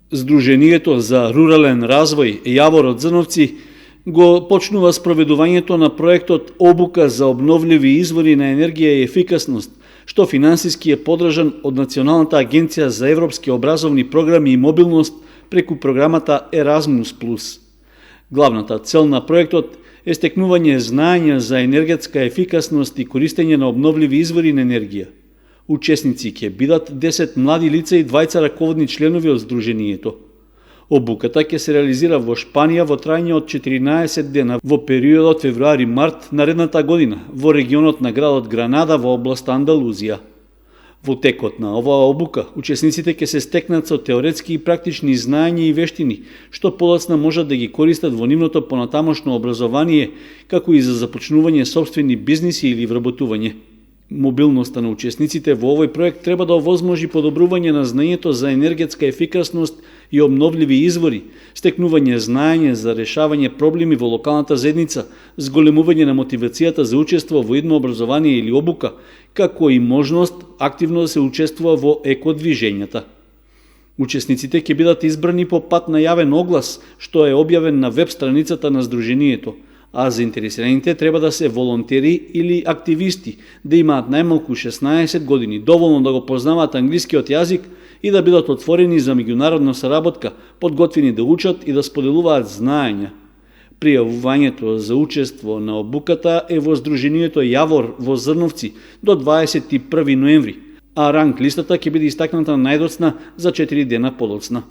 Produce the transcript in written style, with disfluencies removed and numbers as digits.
Сдруженијето за рурален развој Јавор од Зрновци го почнува спроведувањето на проектот Обука за обновливи извори на енергија и ефикасност, што финансиски е подржан од Националната агенција за европски образовни програми и мобилност преку програмата Erasmus+. Главната цел на проектот е стекнување знаења за енергетска ефикасност и користење на обновливи извори на енергија. Учесници ќе бидат 10 млади лица и 2 раководни членови од Сдруженијето. Обуката ќе се реализира во Шпанија во трајање од 14 дена во периодот февруари-март наредната година во регионот на градот Гранада во област Андалузија. Во текот на оваа обука, учесниците ќе се стекнат со теоретски и практични знаења и вештини, што полесно можат да ги користат во нивното понатамошно образование, како и за започнување сопствени бизниси или вработување. Мобилноста на учесниците во овој проект треба да овозможи подобрување на знаењето за енергетска ефикасност и обновливи извори, стекнување знаење за решавање проблеми во локалната заедница, зголемување на мотивацијата за учество во едно образование или обука, како и можност активно да се учествува во екодвижењата. Учесниците ќе бидат избрани по пат на јавен оглас, што е објавен на веб страницата на Сдруженијето, а заинтересираните треба да се волонтери или активисти, да имаат најмалку 16 години, доволно да го познаваат англискиот јазик и да бидат отворени за меѓународна соработка, подготвени да учат и да споделуваат знаења. Пријавувањето за учество на обуката е во Сдруженијето Јавор во Зрновци до 21 ноември, а ранг листата ќе биде истакната најдоцна за 4 дена подоцна.